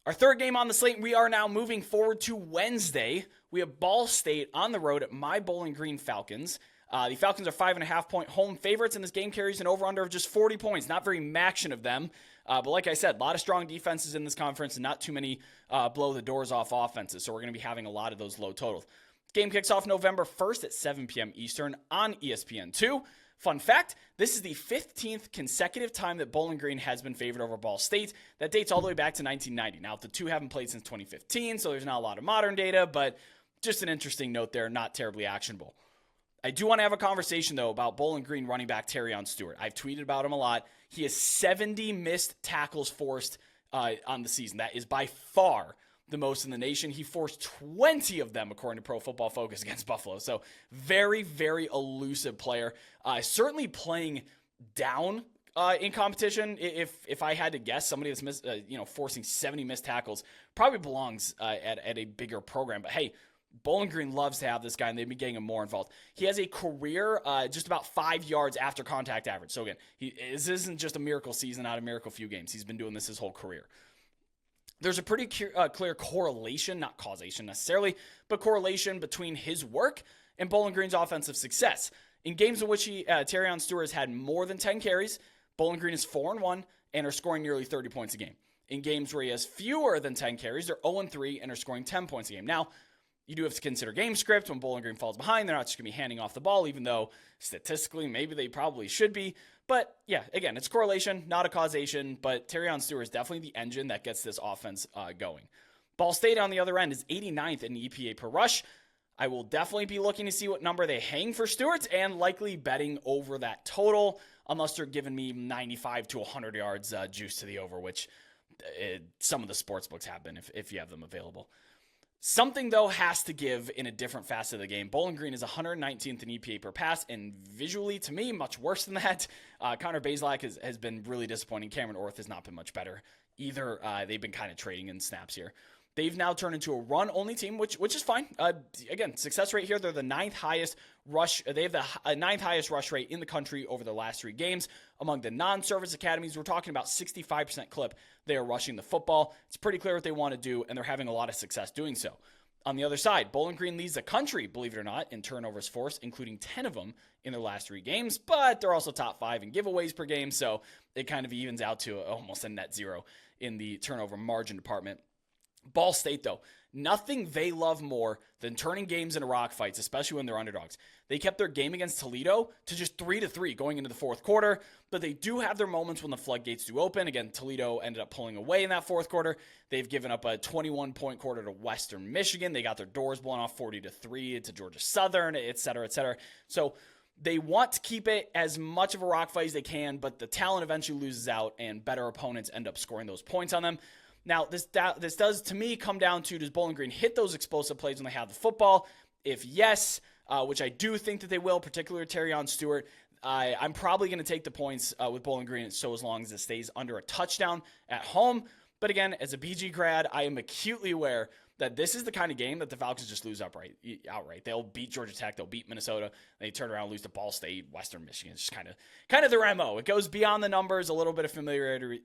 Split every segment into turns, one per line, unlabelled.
Our third game on the slate, we are now moving forward to Wednesday. We have Ball State on the road at my Bowling Green Falcons. The Falcons are 5.5-point home favorites, and this game carries an over-under of just 40 points. Not very maction of them. But like I said, a lot of strong defenses in this conference and not too many blow-the-doors-off offenses. So we're going to be having a lot of those low totals. This game kicks off November 1st at 7 p.m. Eastern on ESPN2. Fun fact, this is the 15th consecutive time that Bowling Green has been favored over Ball State. That dates all the way back to 1990. Now, the two haven't played since 2015, so there's not a lot of modern data, but just an interesting note there, not terribly actionable. I do want to have a conversation, though, about Bowling Green running back Terrion Stewart. I've tweeted about him a lot. He has 70 missed tackles forced on the season. That is by far the most in the nation. He forced 20 of them, according to Pro Football Focus, against Buffalo. So very, very elusive player. Certainly playing down in competition. If I had to guess, somebody that's forcing 70 missed tackles probably belongs at a bigger program. But hey, Bowling Green loves to have this guy, and they've been getting him more involved. He has a career just about 5 yards after contact average. So again, this isn't just a miracle season, not a miracle few games. He's been doing this his whole career. There's a pretty clear correlation, not causation necessarily, but correlation between his work and Bowling Green's offensive success. In games in which Terrion Stewart has had more than 10 carries, Bowling Green is 4-1 and are scoring nearly 30 points a game. In games where he has fewer than 10 carries, they're 0-3 and are scoring 10 points a game. Now, you do have to consider game script. When Bowling Green falls behind, they're not just going to be handing off the ball, even though statistically maybe they probably should be. But yeah, again, it's correlation, not a causation, but Terrion Stewart is definitely the engine that gets this offense going. Ball State on the other end is 89th in EPA per rush. I will definitely be looking to see what number they hang for Stewart and likely betting over that total, unless they're giving me 95 to 100 yards juice to the over, which some of the sports books have been if you have them available. Something, though, has to give in a different facet of the game. Bowling Green is 119th in EPA per pass, and visually, to me, much worse than that. Connor Bazelak has been really disappointing. Cameron Orth has not been much better either. They've been kind of trading in snaps here. They've now turned into a run-only team, which is fine. Again, success rate here, they're the ninth highest rush. They have the ninth highest rush rate in the country over their last 3 games. Among the non-service academies, we're talking about 65% clip. They are rushing the football. It's pretty clear what they want to do, and they're having a lot of success doing so. On the other side, Bowling Green leads the country, believe it or not, in turnovers forced, including 10 of them in their last 3 games, but they're also top 5 in giveaways per game, so it kind of evens out to almost a net zero in the turnover margin department. Ball State, though, nothing they love more than turning games into rock fights, especially when they're underdogs. They kept their game against Toledo to just 3-3 going into the fourth quarter, but they do have their moments when the floodgates do open. Again, Toledo ended up pulling away in that fourth quarter. They've given up a 21-point quarter to Western Michigan. They got their doors blown off 40-3 to Georgia Southern, et cetera, et cetera. So they want to keep it as much of a rock fight as they can, but the talent eventually loses out, and better opponents end up scoring those points on them. Now, this does, to me, come down to, does Bowling Green hit those explosive plays when they have the football? If yes, which I do think that they will, particularly Terrion Stewart, I'm probably going to take the points with Bowling Green, so as long as it stays under a touchdown at home. But again, as a BG grad, I am acutely aware that this is the kind of game that the Falcons just lose outright. They'll beat Georgia Tech, they'll beat Minnesota, they turn around and lose to Ball State, Western Michigan. It's just kind of their MO. It goes beyond the numbers, a little bit of familiarity,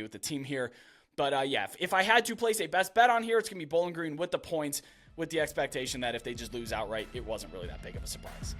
with the team here. But yeah, if I had to place a best bet on here, it's going to be Bowling Green with the points, with the expectation that if they just lose outright, it wasn't really that big of a surprise.